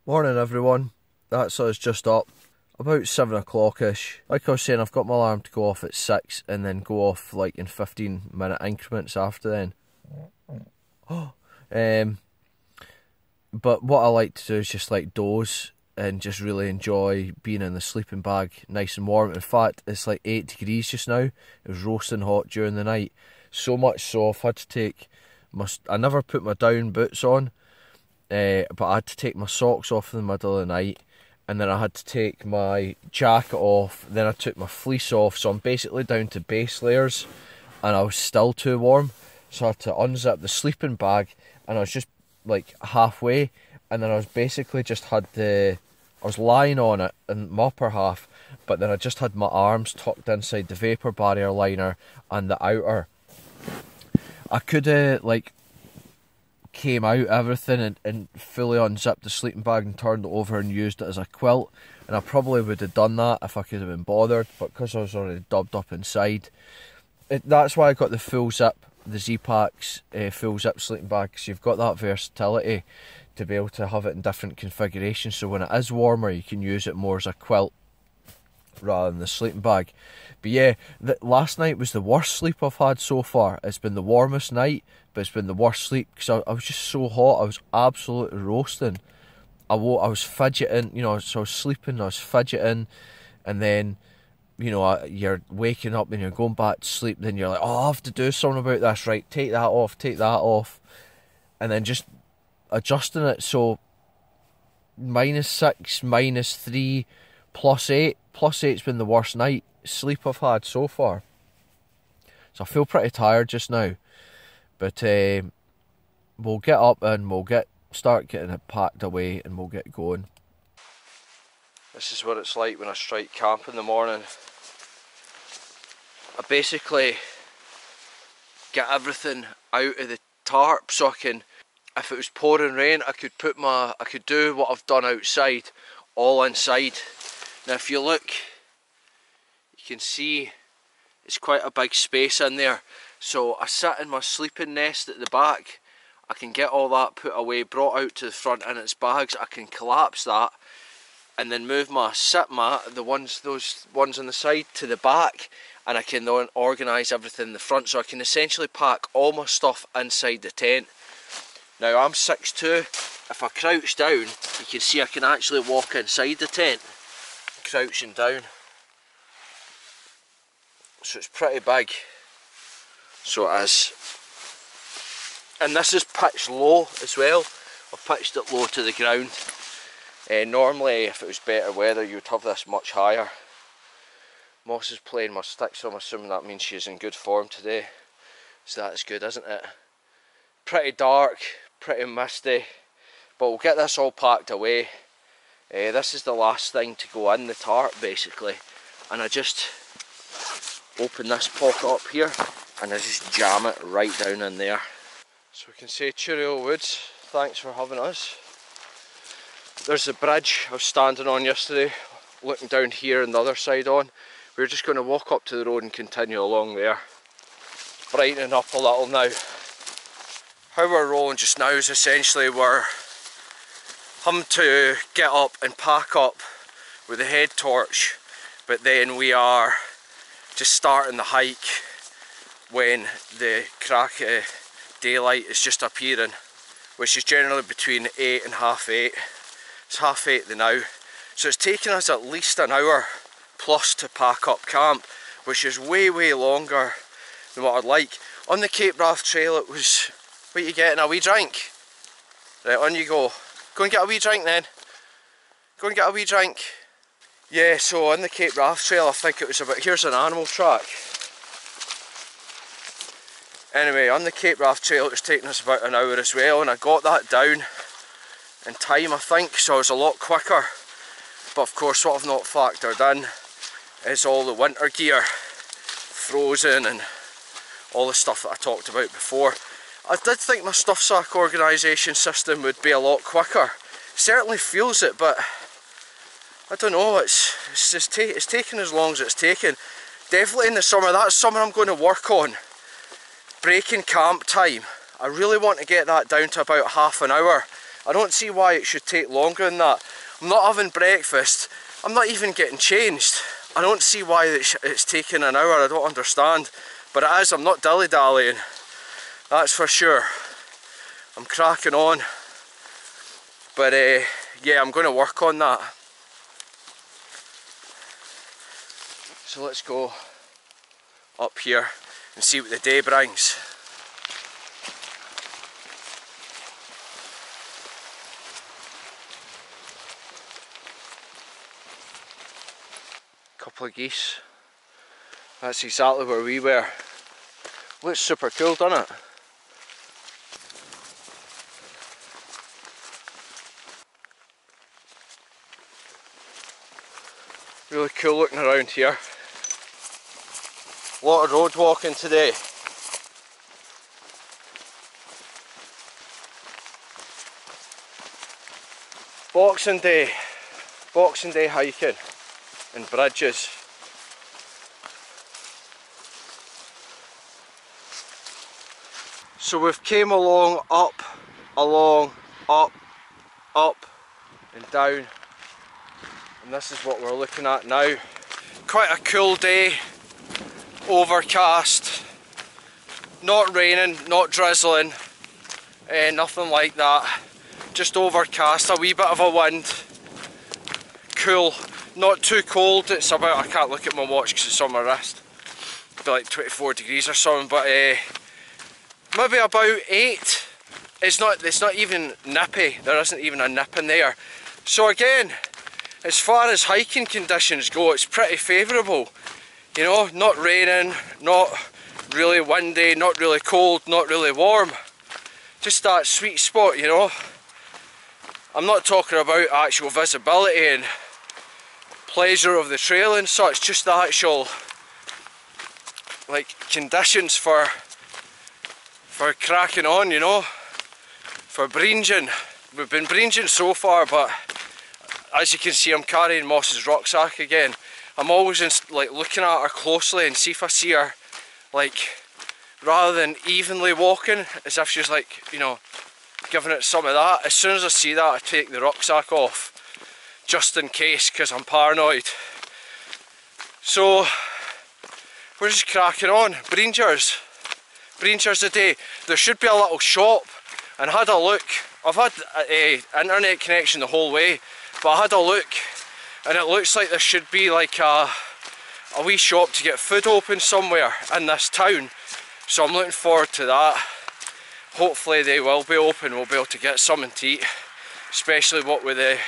Morning everyone, that's us just up, about 7 o'clock-ish. Like I was saying, I've got my alarm to go off at 6 and then go off like in 15-minute increments after then. But what I like to do is just like doze and just really enjoy being in the sleeping bag nice and warm. In fact, it's like 8 degrees just now. It was roasting hot during the night. So much so I've had to take I never put my down boots on. But I had to take my socks off in the middle of the night, and then I had to take my jacket off, then I took my fleece off, so I'm basically down to base layers, and I was still too warm, so I had to unzip the sleeping bag, and I was just like halfway, and then I was basically I was lying on it in my upper half, but then I just had my arms tucked inside the vapour barrier liner and the outer. I could have came out everything and fully unzipped the sleeping bag and turned it over and used it as a quilt, and I probably would have done that if I could have been bothered, but because I was already dubbed up inside, that's why I got the full zip, the Z-Packs full zip sleeping bag, because you've got that versatility to be able to have it in different configurations, so when it is warmer you can use it more as a quilt rather than the sleeping bag. But yeah, last night was the worst sleep I've had so far. It's been the warmest night, but it's been the worst sleep because I was just so hot. I was absolutely roasting. I was fidgeting, so I was sleeping, I was fidgeting, and then, you're waking up and you're going back to sleep, then you're like, oh, I have to do something about this, right, take that off, and then just adjusting it, so -6, -3, +8, +8's been the worst night sleep I've had so far. So I feel pretty tired just now. But we'll get up and we'll start getting it packed away and we'll get going. This is what it's like when I strike camp in the morning. I basically get everything out of the tarp so I can, if it was pouring rain, I could do what I've done outside, all inside. Now if you look, you can see it's quite a big space in there. So I sit in my sleeping nest at the back. I can get all that put away, brought out to the front in its bags. I can collapse that and then move my sit mat, those ones on the side, to the back, and I can then organise everything in the front, so I can essentially pack all my stuff inside the tent. Now I'm 6'2", if I crouch down you can see I can actually walk inside the tent, crouching down. So it's pretty big. So it is. And this is pitched low as well. I've pitched it low to the ground. Normally if it was better weather you would have this much higher. Moss is playing my stick, so I'm assuming that means she's in good form today. So that is good, isn't it? Pretty dark, pretty misty, but we'll get this all packed away. This is the last thing to go in the tarp basically, and I just open this pocket up here and I just jam it right down in there. So we can say cheerio woods, thanks for having us. There's the bridge I was standing on yesterday, looking down here and the other side on. We're just going to walk up to the road and continue along there. Brightening up a little now. How we're rolling just now is essentially we're having to get up and pack up with a head torch, but then we are just starting the hike when the crack of daylight is just appearing, which is generally between 8 and half 8. It's half 8 now, so it's taken us at least an hour plus to pack up camp, which is way longer than what I'd like. On the Cape Wrath Trail it was, what are you getting, a wee drink? Right, on you go. Go and get a wee drink then. Go and get a wee drink. Yeah, so on the Cape Wrath Trail I think it was about, here's an animal track. Anyway, on the Cape Wrath Trail it was taking us about an hour as well, and I got that down in time I think, so I was a lot quicker. But of course what I've not factored in is all the winter gear, frozen and all the stuff that I talked about before. I did think my stuff sack organisation system would be a lot quicker. It certainly feels it, but I don't know, it's taken as long as it's taken. Definitely in the summer, that's something I'm going to work on. Breaking camp time. I really want to get that down to about half an hour, I don't see why it should take longer than that. I'm not having breakfast, I'm not even getting changed. I don't see why it's taking an hour, I don't understand. But it is, I'm not dilly-dallying, that's for sure. I'm cracking on. But yeah, I'm going to work on that. So let's go up here and see what the day brings. Couple of geese. That's exactly where we were. Looks super cool, doesn't it? Really cool looking around here. A lot of road walking today. Boxing Day hiking and bridges. So we've came along, up, and down, and this is what we're looking at now. Quite a cool day, overcast, not raining, not drizzling, nothing like that. Just overcast, a wee bit of a wind, cool, not too cold. It's about, I can't look at my watch because it's on my wrist, it'll be like 24 degrees or something, but maybe about 8. It's not even nippy, there isn't even a nip in there. So again, as far as hiking conditions go, it's pretty favourable. You know, not raining, not really windy, not really cold, not really warm. Just that sweet spot, you know. I'm not talking about actual visibility and pleasure of the trail and such, just the actual like conditions for cracking on, you know, for breenging. We've been breenging so far, but as you can see, I'm carrying Moss's rucksack again. I'm always like looking at her closely and see if I see her, like, rather than evenly walking, as if she's like, you know, giving it some of that. As soon as I see that, I take the rucksack off, just in case, because I'm paranoid. So we're just cracking on. Breengers a day. There should be a little shop, and I had a look. I've had a internet connection the whole way, but I had a look, and it looks like there should be like a wee shop to get food open somewhere in this town. So I'm looking forward to that. Hopefully they will be open, we'll be able to get something to eat, especially what with the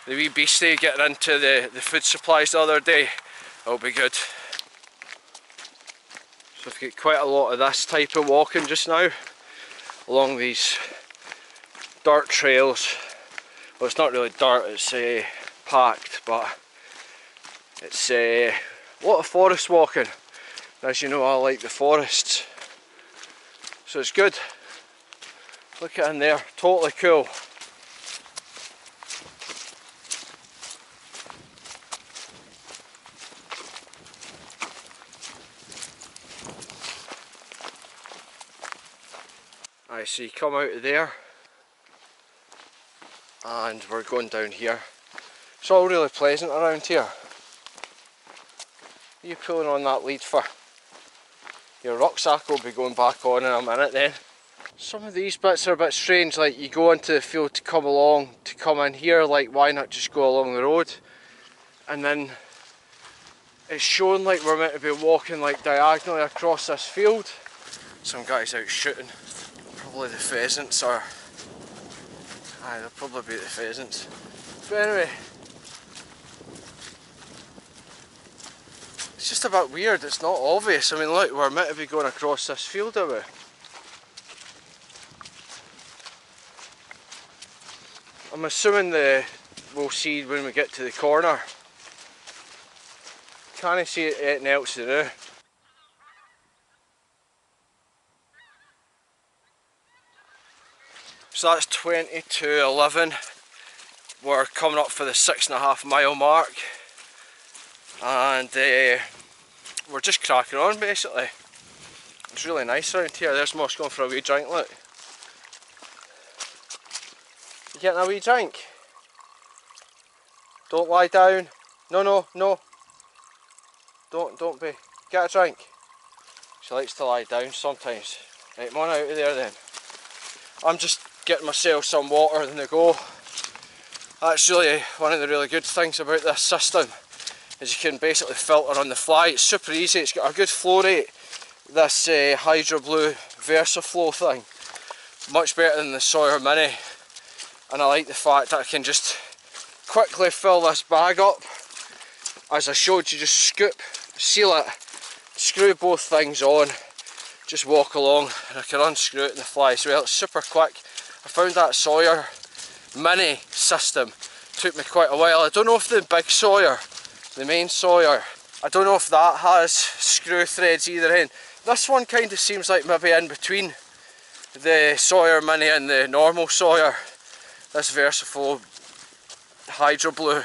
wee beastie getting into the food supplies the other day. It'll be good. So I've got quite a lot of this type of walking just now along these dirt trails. Well, it's not really dirt, it's packed, but it's a lot of forest walking. As you know, I like the forests, so it's good. Look at in there, totally cool. I see, come out of there and we're going down here. It's all really pleasant around here. What are you pulling on that lead for? Your rucksack will be going back on in a minute then. Some of these bits are a bit strange, like you go into the field to come along, to come in here, like why not just go along the road? And then it's showing like we're meant to be walking like diagonally across this field. Some guys out shooting, probably the pheasants, or aye, they'll probably be the pheasants. But anyway, it's just a bit weird, it's not obvious. I mean look, we're meant to be going across this field, are we? I'm assuming we'll see when we get to the corner. Can't see anything else to do. So that's 22:11. We're coming up for the 6.5 mile mark, and we're just cracking on basically. It's really nice around here. There's Moss going for a wee drink, look. getting a wee drink? Don't lie down. No, no, no. Don't be. Get a drink. She likes to lie down sometimes. Right, come on out of there then. I'm just getting myself some water in the go. That's really one of the really good things about this system, is you can basically filter on the fly. It's super easy, it's got a good flow rate, this Hydro Blue VersaFlow thing. Much better than the Sawyer Mini, and I like the fact that I can just quickly fill this bag up. As I showed you, just scoop, seal it, screw both things on, just walk along, and I can unscrew it in the fly as well. It's super quick. I found that Sawyer Mini system took me quite a while. I don't know if the big Sawyer, the main Sawyer, I don't know if that has screw threads either end. This one kind of seems like maybe in between the Sawyer Mini and the normal Sawyer. This VersaFlow Hydro Blue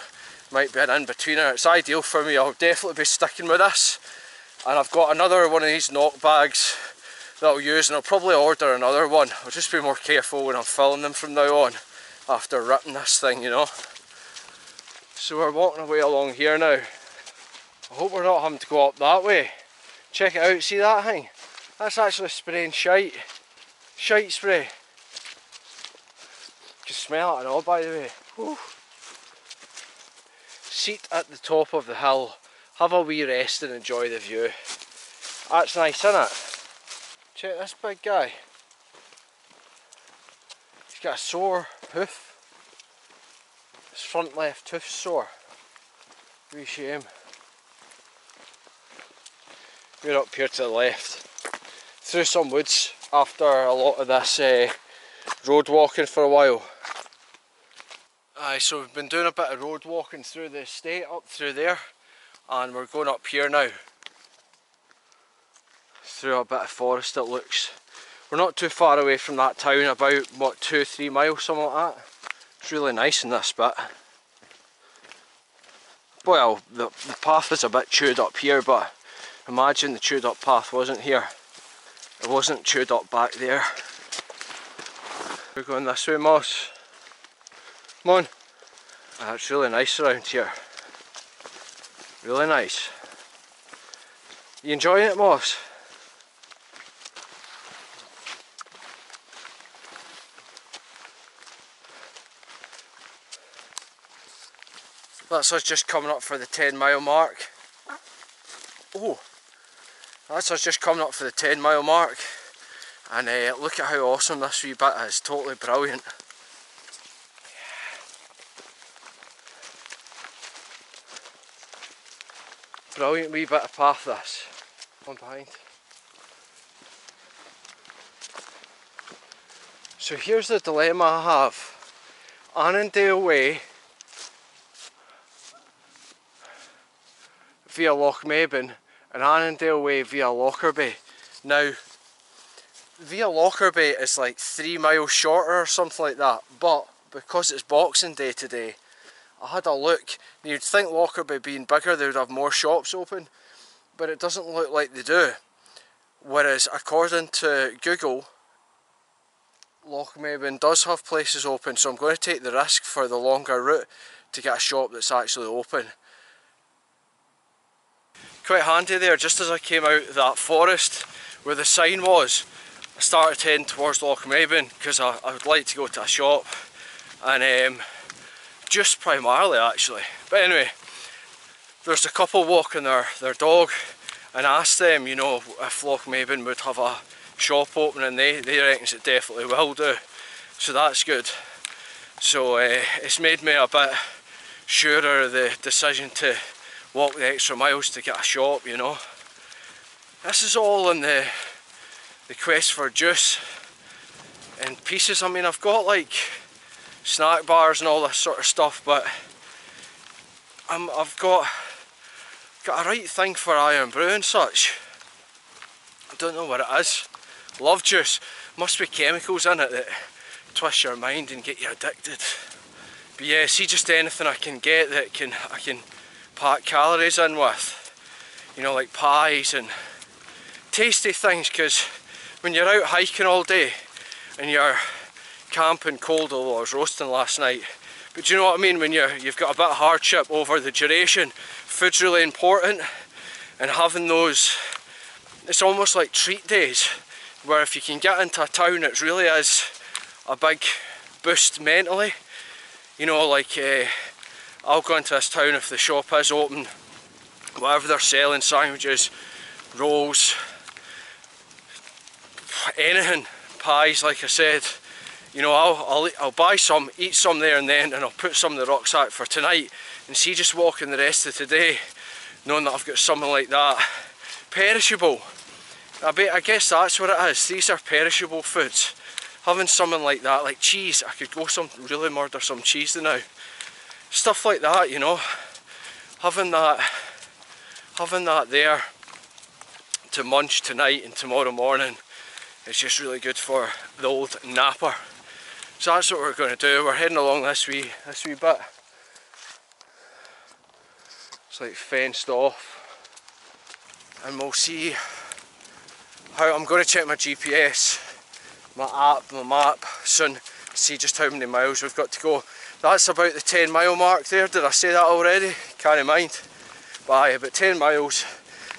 might be an in-betweener. It's ideal for me. I'll definitely be sticking with this, and I've got another one of these knock bags that I'll use, and I'll probably order another one. I'll just be more careful when I'm filling them from now on, after ripping this thing, you know. So we're walking away along here now. I hope we're not having to go up that way. Check it out, see that thing? That's actually spraying shite. Shite spray. You can smell it and all, by the way. Whew. Seat at the top of the hill, have a wee rest and enjoy the view. That's nice, isn't it? Check this big guy. He's got a sore hoof. His front left hoof's sore. Wee shame. We're up here to the left. Through some woods after a lot of this road walking for a while. Aye, so we've been doing a bit of road walking through the estate up through there, and we're going up here now. Through a bit of forest it looks. We're not too far away from that town, about what, 2-3 miles, something like that. It's really nice in this bit. Well, the path is a bit chewed up here, but imagine the chewed up path wasn't here. It wasn't chewed up back there. We're going this way, Moss. Come on. It's really nice around here. Really nice. You enjoying it, Moss? That's us just coming up for the 10-mile mark. Oh, that's us just coming up for the 10-mile mark. And look at how awesome this wee bit is, totally brilliant. Brilliant wee bit of path this. One behind. So here's the dilemma I have. Annandale Way via Lochmaben and Annandale Way via Lockerbie. Now, via Lockerbie is like 3 miles shorter or something like that, but because it's Boxing Day today, I had a look. You'd think Lockerbie being bigger they would have more shops open, but it doesn't look like they do. Whereas according to Google, Lochmaben does have places open, so I'm going to take the risk for the longer route to get a shop that's actually open. Quite handy there, just as I came out of that forest where the sign was, I started heading towards Lochmaben because I would like to go to a shop, and just primarily actually. But anyway, there's a couple walking their dog, and I asked them, you know, if Lochmaben would have a shop open, and they reckon it definitely will do, so that's good. So it's made me a bit surer of the decision to walk the extra miles to get a shop, you know. This is all in the quest for juice in pieces. I mean, I've got like snack bars and all this sort of stuff, but I've got a right thing for iron brew and such. I don't know what it is. Love juice. Must be chemicals in it that twist your mind and get you addicted. But yeah, see, just anything I can get that I can pack calories in with, you know, like pies and tasty things, because when you're out hiking all day and you're camping cold, although I was roasting last night. But do you know what I mean? When you've got a bit of hardship over the duration, food's really important, and having those, it's almost like treat days, where if you can get into a town, it really is a big boost mentally. You know, like I'll go into this town if the shop is open, whatever they're selling, sandwiches, rolls, anything, pies, like I said. You know, I'll buy some, eat some there and then, and I'll put some in the rucksack for tonight, and see, just walking the rest of today knowing that I've got something like that. Perishable. I guess that's what it is. These are perishable foods. Having something like that, like cheese, I could go really murder some cheese now. Stuff like that, you know. Having that there to munch tonight and tomorrow morning, it's just really good for the old napper. So that's what we're going to do. We're heading along this wee bit. It's like fenced off, and we'll see how. I'm going to check my GPS, my map soon, see just how many miles we've got to go. That's about the 10-mile mark there. Did I say that already? Can't mind. But aye, about 10 miles,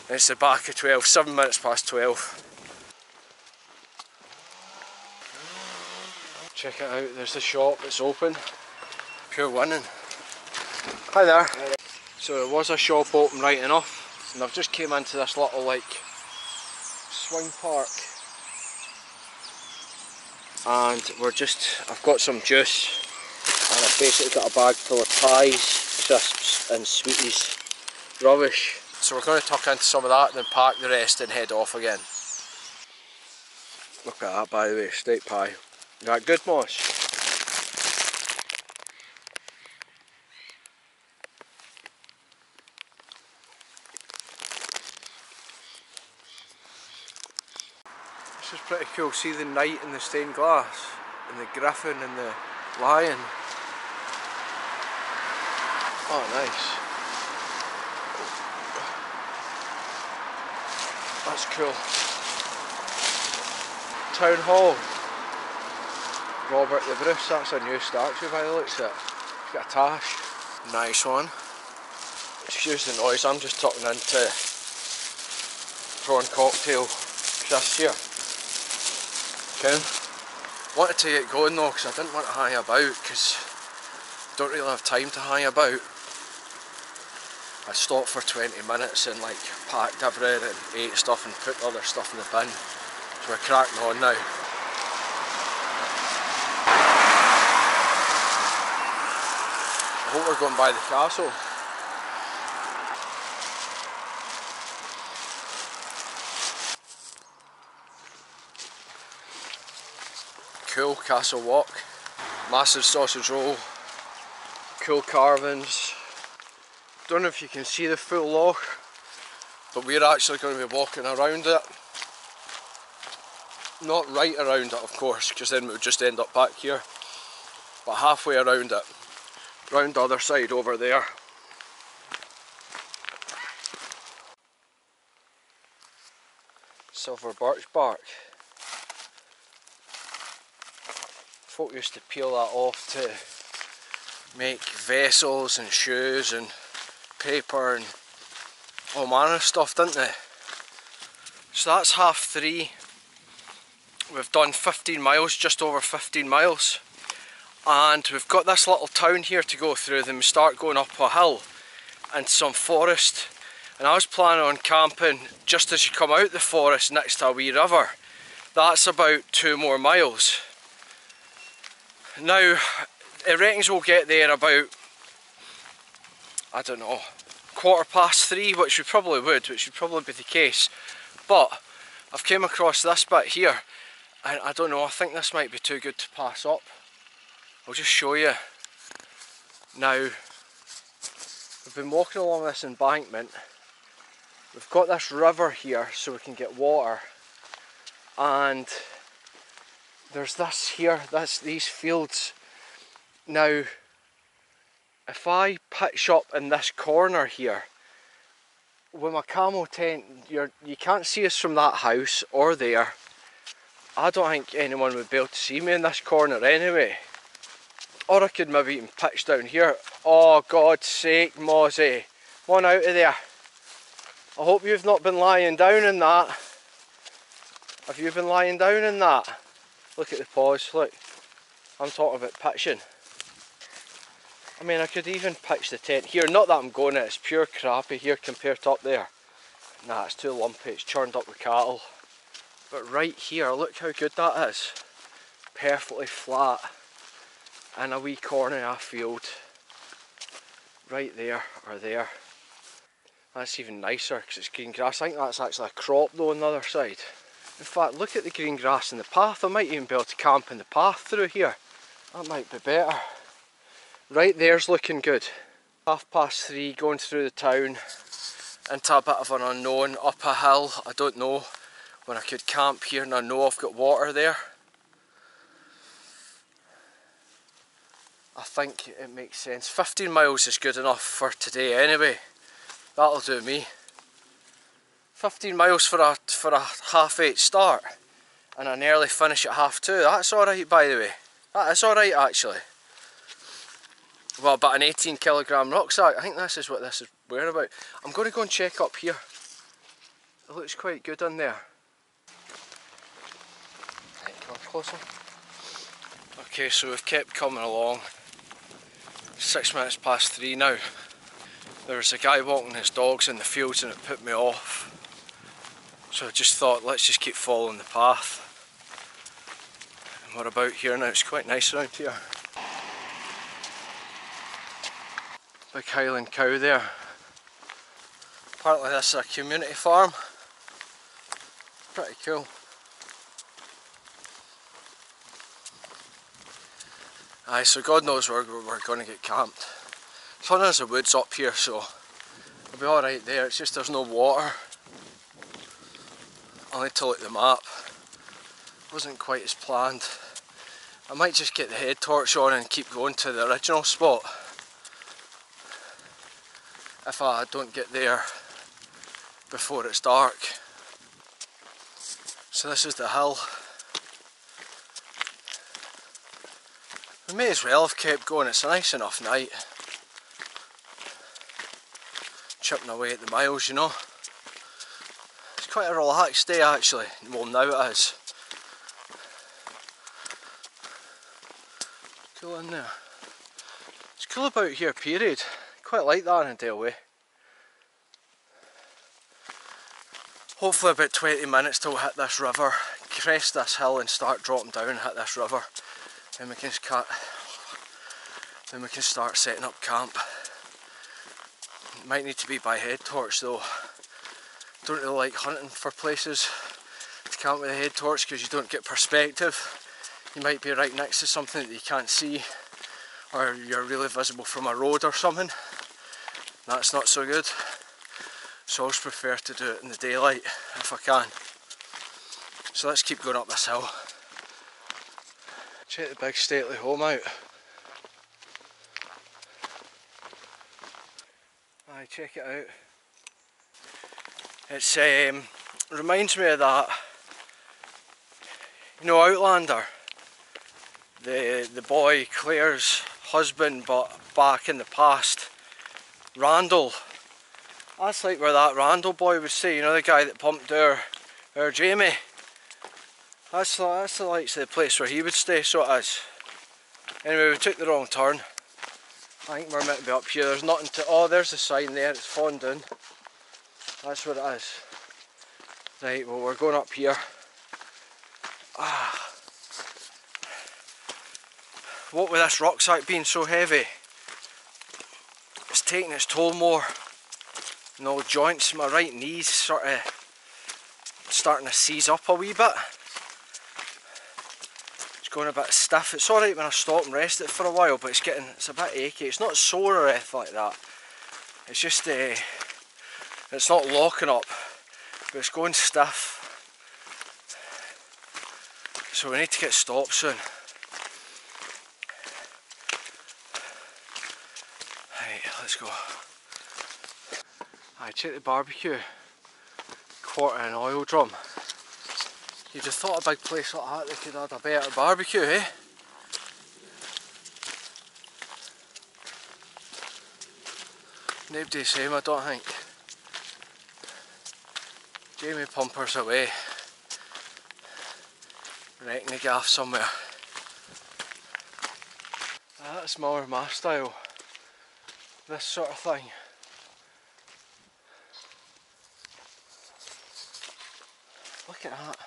and it's the back of 12, 7 minutes past 12. Check it out, there's the shop, it's open. Pure winning. Hi there. Hi there. So there was a shop open right enough, and I've just came into this little like swing park. And I've got some juice, and I've basically got a bag full of pies, crisps and sweeties. Rubbish. So we're going to tuck into some of that and then pack the rest and head off again. Look at that, by the way, steak pie. Is that good, Moss? This is pretty cool. See the knight in the stained glass, and the griffin and the lion. Oh, nice. That's cool. Town Hall. Robert the Bruce, that's a new statue by the looks of it. He's got a tash. Nice one. Excuse the noise, I'm just tucking into prawn cocktail crisps here. Okay. Wanted to get going though, because I didn't want to hang about, because I don't really have time to hang about. I stopped for 20 minutes and like packed everything and ate stuff and put other stuff in the bin. So we're cracking on now. I hope we're going by the castle. Cool castle walk. Massive sausage roll. Cool carvings. Don't know if you can see the full loch, but we're actually going to be walking around it. Not right around it, of course, because then we would just end up back here. But halfway around it. Round the other side over there. Silver birch bark. Folk used to peel that off to make vessels and shoes and paper and all manner of stuff, didn't they? So that's 3:30. We've done 15 miles, just over 15 miles. And we've got this little town here to go through, then we start going up a hill and some forest. And I was planning on camping just as you come out the forest next to a wee river. That's about 2 more miles. Now, it reckons we'll get there about, I don't know, 3:15, which we probably would, which would probably be the case. But I've came across this bit here, and I don't know, I think this might be too good to pass up. I'll just show you. Now, we've been walking along this embankment. We've got this river here so we can get water. And there's this here, these fields. Now, if I pitch up in this corner here, with my camo tent, you can't see us from that house or there. I don't think anyone would be able to see me in this corner anyway. Or I could maybe even pitch down here. Oh, God's sake, Mozzie. One out of there. I hope you've not been lying down in that. Have you been lying down in that? Look at the paws, look. I'm talking about pitching. I mean, I could even pitch the tent here. Not that I'm going it, it's pure crappy here compared to up there. Nah, it's too lumpy, it's churned up with cattle. But right here, look how good that is. Perfectly flat. In a wee corner of a field. Right there, or there. That's even nicer because it's green grass. I think that's actually a crop though on the other side. In fact, look at the green grass in the path. I might even be able to camp in the path through here. That might be better. Right there's looking good. 3:30 going through the town into a bit of an unknown, up a hill. I don't know when I could camp here, and I know I've got water there. I think it makes sense. 15 miles is good enough for today anyway. That'll do me. 15 miles for a 8:30 start and an early finish at 2:30. That's alright, by the way. That is alright actually. Well, about an 18 kilogram rucksack. I think this is what this is wearing about. I'm going to go and check up here. It looks quite good in there. Right, come up closer. Okay, so we've kept coming along. 3:06 now. There was a guy walking his dogs in the fields and it put me off. So I just thought, let's just keep following the path. And we're about here now, it's quite nice around here. Big Highland cow there. Apparently this is a community farm. Pretty cool. Aye, so God knows where we're going to get camped. There's the woods up here, so I'll be alright there. It's just there's no water. I'll need to look at the map. Wasn't quite as planned. I might just get the head torch on and keep going to the original spot. If I don't get there before it's dark. So this is the hill. We may as well have kept going, it's a nice enough night. Chipping away at the miles, you know. It's quite a relaxed day actually. Well, now it is. Cool in there. It's cool about here, period. Quite like that Annandale Way. Hopefully about 20 minutes till we hit this river, crest this hill and start dropping down and hit this river. Then we can start setting up camp. It might need to be by head torch though. Don't really like hunting for places to camp with a head torch because you don't get perspective. You might be right next to something that you can't see, or you're really visible from a road or something. That's not so good. So I always prefer to do it in the daylight if I can. So let's keep going up this hill. Check the big stately home out. Aye, check it out. It's reminds me of that, you know, Outlander. The boy Claire's husband, but back in the past, Randall. That's like where that Randall boy would stay, you know, the guy that pumped our Jamie. That's the likes of the place where he would stay, so it is. Anyway, we took the wrong turn. I think we're meant to be up here. There's nothing to. Oh, there's the sign there, it's Fondon. That's what it is. Right, well, we're going up here. What with this rucksack being so heavy, it's taking its toll more. And all the joints, my right knee's sort of starting to seize up a wee bit. It's going a bit stiff. It's alright when I stop and rest it for a while, but it's a bit achy. It's not sore or anything like that. It's just it's not locking up, but it's going stiff. So we need to get stopped soon. Right, let's go. I check the barbecue. Quarter in an oil drum. You'd have thought a big place like that they could have had a better barbecue, eh? Nobody the same, I don't think. Jamie Pumper's away. Wrecking the gaff somewhere. That's more my style. This sort of thing. Look at that.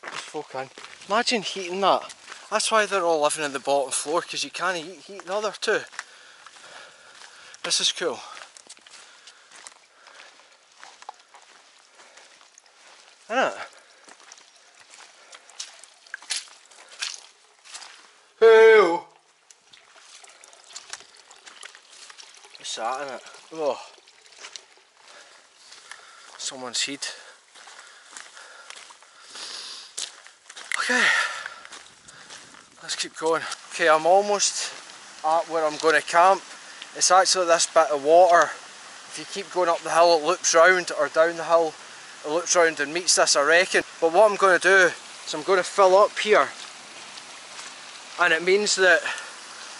There's folk in. Imagine heating that. That's why they're all living on the bottom floor, because you can't heat the other two. This is cool. Isn't it? Hey! What's that in it? Oh. Someone's heat. Okay. Let's keep going. Okay, I'm almost at where I'm going to camp. It's actually this bit of water. If you keep going up the hill, it loops round, or down the hill, it loops round and meets this, I reckon. But what I'm going to do is I'm going to fill up here, and it means that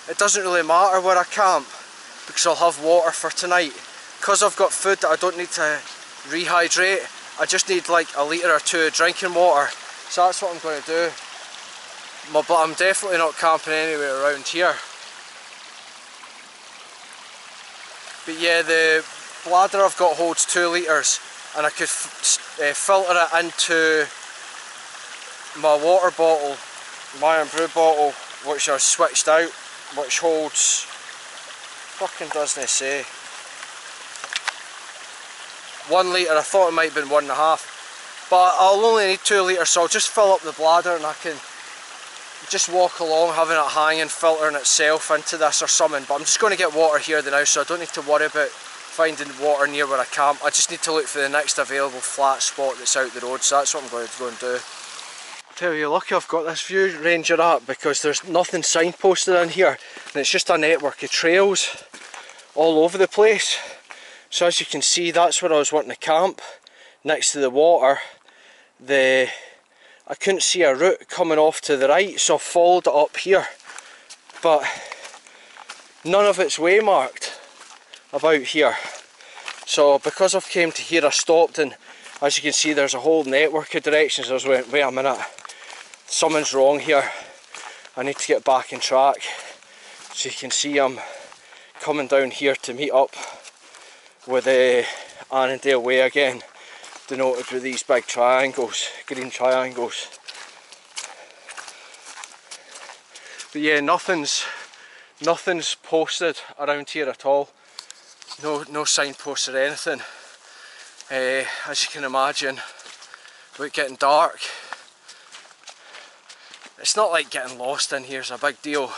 it doesn't really matter where I camp, because I'll have water for tonight. Because I've got food that I don't need to rehydrate, I just need like a litre or two of drinking water. So that's what I'm going to do. But I'm definitely not camping anywhere around here. But yeah, the bladder I've got holds 2 litres, and I could filter it into my water bottle, my Iron Brew bottle, which I've switched out, which holds, fucking doesn't say, 1 litre. I thought it might have been 1.5, but I'll only need 2 litres, so I'll just fill up the bladder and I can just walk along having it hanging, filtering itself into this or something. But I'm just going to get water here now, so I don't need to worry about finding water near where I camp. I just need to look for the next available flat spot that's out the road, so that's what I'm going to go and do. Tell you, lucky I've got this view ranger up, because there's nothing signposted in here, and it's just a network of trails all over the place. So as you can see, that's where I was wanting to camp, next to the water. I couldn't see a route coming off to the right, so I followed it up here, but none of it's waymarked about here. So because I've came to here, I stopped, and as you can see there's a whole network of directions. I was went, wait a minute, something's wrong here, I need to get back on track. So you can see I'm coming down here to meet up with the Annandale Way again, denoted with these big triangles, green triangles. But yeah, nothing's posted around here at all. No signposts or anything. As you can imagine, with getting dark, it's not like getting lost in here is a big deal.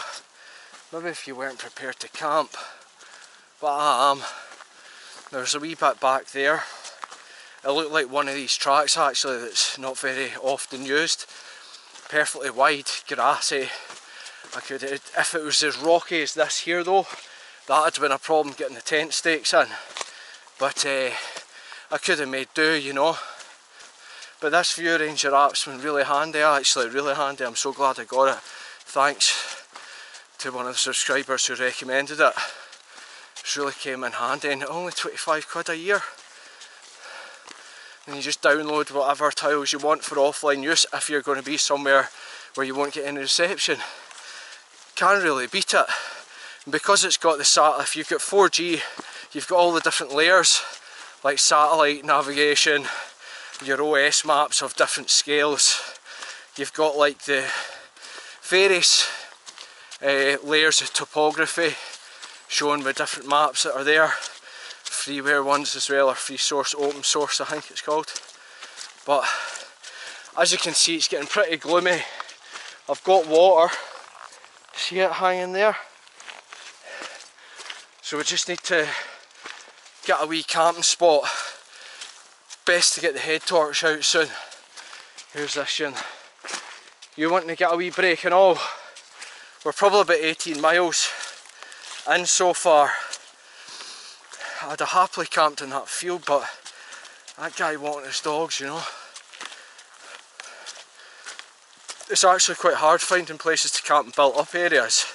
Maybe if you weren't prepared to camp, but I am. There's a wee bit back there. It looked like one of these tracks actually that's not very often used. Perfectly wide, grassy. If it was as rocky as this here though, that would have been a problem getting the tent stakes in. But I could have made do, you know. But this view ranger app's been really handy actually, really handy. I'm so glad I got it. Thanks to one of the subscribers who recommended it. It really came in handy, and only 25 quid a year. And you just download whatever tiles you want for offline use if you're going to be somewhere where you won't get any reception. Can't really beat it. And because it's got the satellite, if you've got 4G, you've got all the different layers like satellite navigation, your OS maps of different scales. You've got like the various layers of topography shown with different maps that are there. Freeware ones as well, or free source, open source I think it's called. But as you can see, it's getting pretty gloomy. I've got water, see it hanging there? So we just need to get a wee camping spot. Best to get the head torch out soon. Here's this one. You wanting to get a wee break and all? We're probably about 18 miles in so far. I'd have happily camped in that field, but that guy wanted his dogs, you know. it's actually quite hard finding places to camp in built up areas.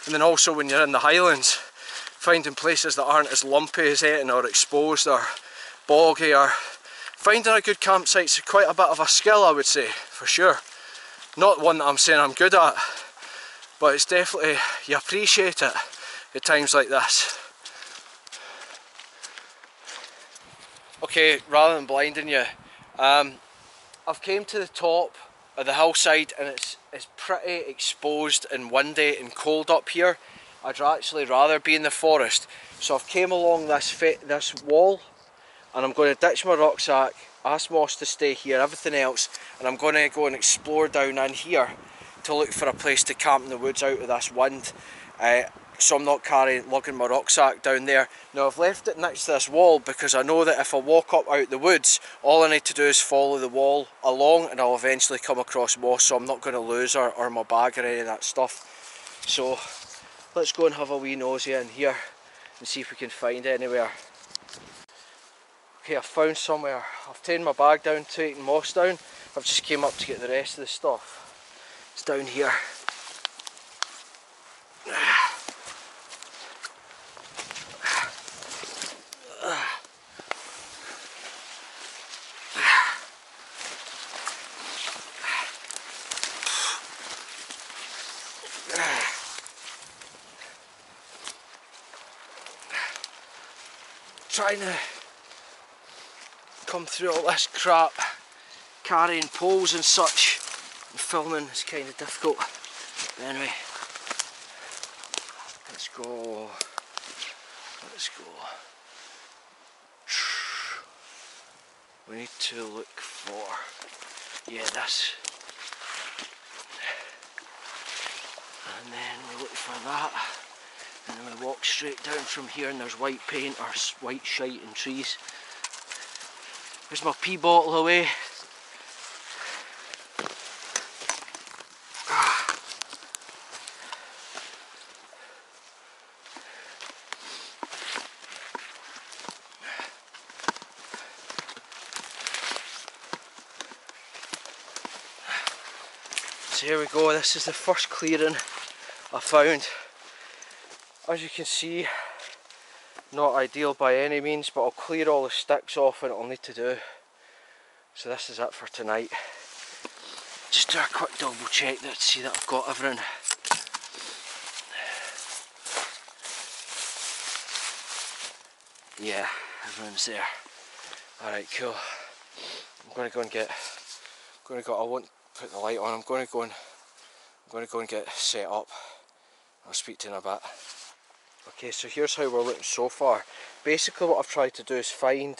And then also when you're in the Highlands, finding places that aren't as lumpy as Ettin or exposed or boggy, or finding a good campsite's quite a bit of a skill, I would say, for sure. Not one that I'm saying I'm good at, but it's definitely, you appreciate it at times like this. Okay, rather than blinding you, I've came to the top of the hillside and it's pretty exposed and windy and cold up here. I'd actually rather be in the forest. So I've came along this wall, and I'm going to ditch my rucksack, ask Moss to stay here, everything else, and I'm going to go and explore down in here to look for a place to camp in the woods out of this wind. So I'm not lugging my rucksack down there. Now I've left it next to this wall because I know that if I walk up out the woods, all I need to do is follow the wall along and I'll eventually come across Moss, so I'm not going to lose her or my bag or any of that stuff. So let's go and have a wee nosy in here and see if we can find anywhere. Okay, I've found somewhere. I've taken my bag down, taken Moss down. I've just came up to get the rest of the stuff. It's down here. Trying to come through all this crap, carrying poles and such, and filming is kind of difficult. But anyway, let's go. Let's go. We need to look for, yeah, this. And then we look for that. And then we walk straight down from here and there's white paint or white shite and trees. There's my pee bottle away. So here we go, this is the first clearing I found. As you can see, not ideal by any means, but I'll clear all the sticks off and it'll need to do. So this is it for tonight. Just do a quick double check to see that I've got everything. Yeah, everyone's there. Alright, cool. I'm going to go and get, I won't put the light on, I'm going to go and get set up. I'll speak to you in a bit. Okay, so here's how we're looking so far. Basically what I've tried to do is find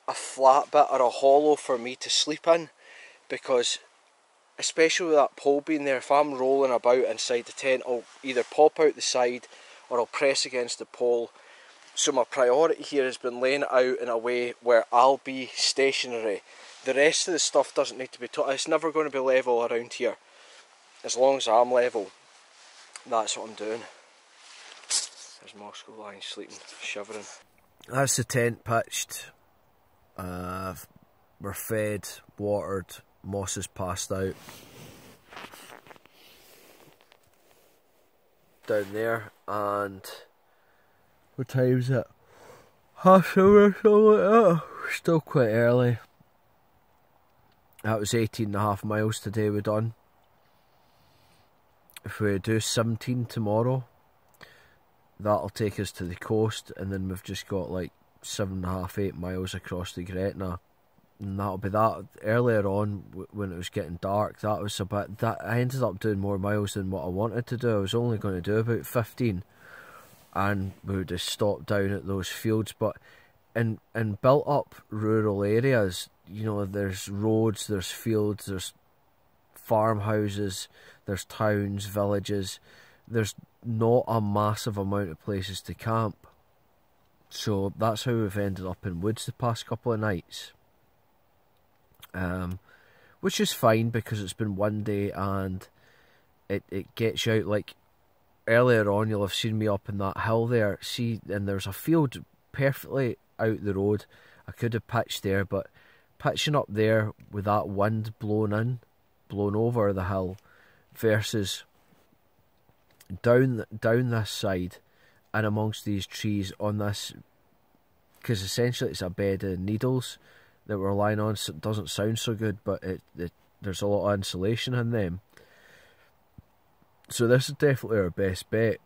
a flat bit or a hollow for me to sleep in, because especially with that pole being there, if I'm rolling about inside the tent, I'll either pop out the side or I'll press against the pole. So my priority here has been laying it out in a way where I'll be stationary. The rest of the stuff doesn't need to be touched. It's never going to be level around here. As long as I'm level, that's what I'm doing. There's Moscow lying sleeping, shivering. That's the tent pitched. We're fed, watered, Moss is passed out. Down there, and what time is it? 7:30 or something like that. Still quite early. That was 18.5 miles today we done. If we do 17 tomorrow, that'll take us to the coast, and then we've just got like 7.5, 8 miles across the Gretna, and that'll be that. Earlier on, when it was getting dark, that was a bit, that I ended up doing more miles than what I wanted to do. I was only going to do about 15, and we would just stop down at those fields. But in built up rural areas, you know, there's roads, there's fields, there's farmhouses, there's towns, villages. There's not a massive amount of places to camp. So that's how we've ended up in woods the past couple of nights. Which is fine because it's been one day and it gets you out. Like earlier on, you'll have seen me up in that hill there. See, and there's a field perfectly out the road. I could have pitched there, but pitching up there with that wind blowing over the hill, versus down this side and amongst these trees on this, because essentially it's a bed of needles that we're lying on, so it doesn't sound so good, but there's a lot of insulation in them. So this is definitely our best bet.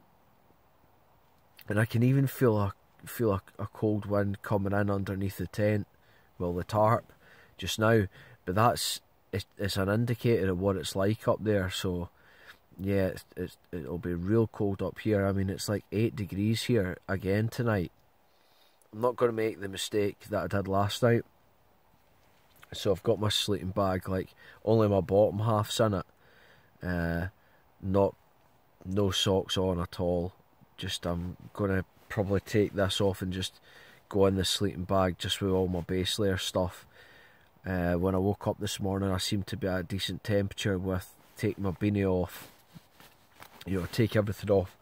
And I can even feel a cold wind coming in underneath the tent, well, the tarp, just now. But it's an indicator of what it's like up there. So yeah, it'll be real cold up here. I mean, it's like 8 degrees here again tonight. I'm not going to make the mistake that I did last night. So I've got my sleeping bag, like only my bottom half's in it. No socks on at all. Just I'm gonna probably take this off and just go in the sleeping bag just with all my base layer stuff. When I woke up this morning, I seemed to be at a decent temperature with taking my beanie off. You know, take everything off.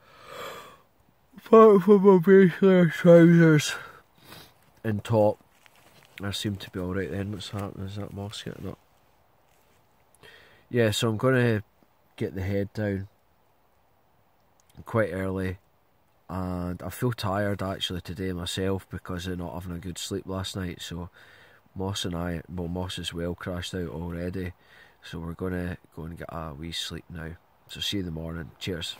Apart from my base layer trousers and top, I seem to be alright then. What's happening? Is that moss getting up? Yeah, so I'm gonna get the head down quite early, and I feel tired actually today myself because of not having a good sleep last night. So Moss is well crashed out already, so we're gonna go and get a wee sleep now. So see you in the morning. Cheers.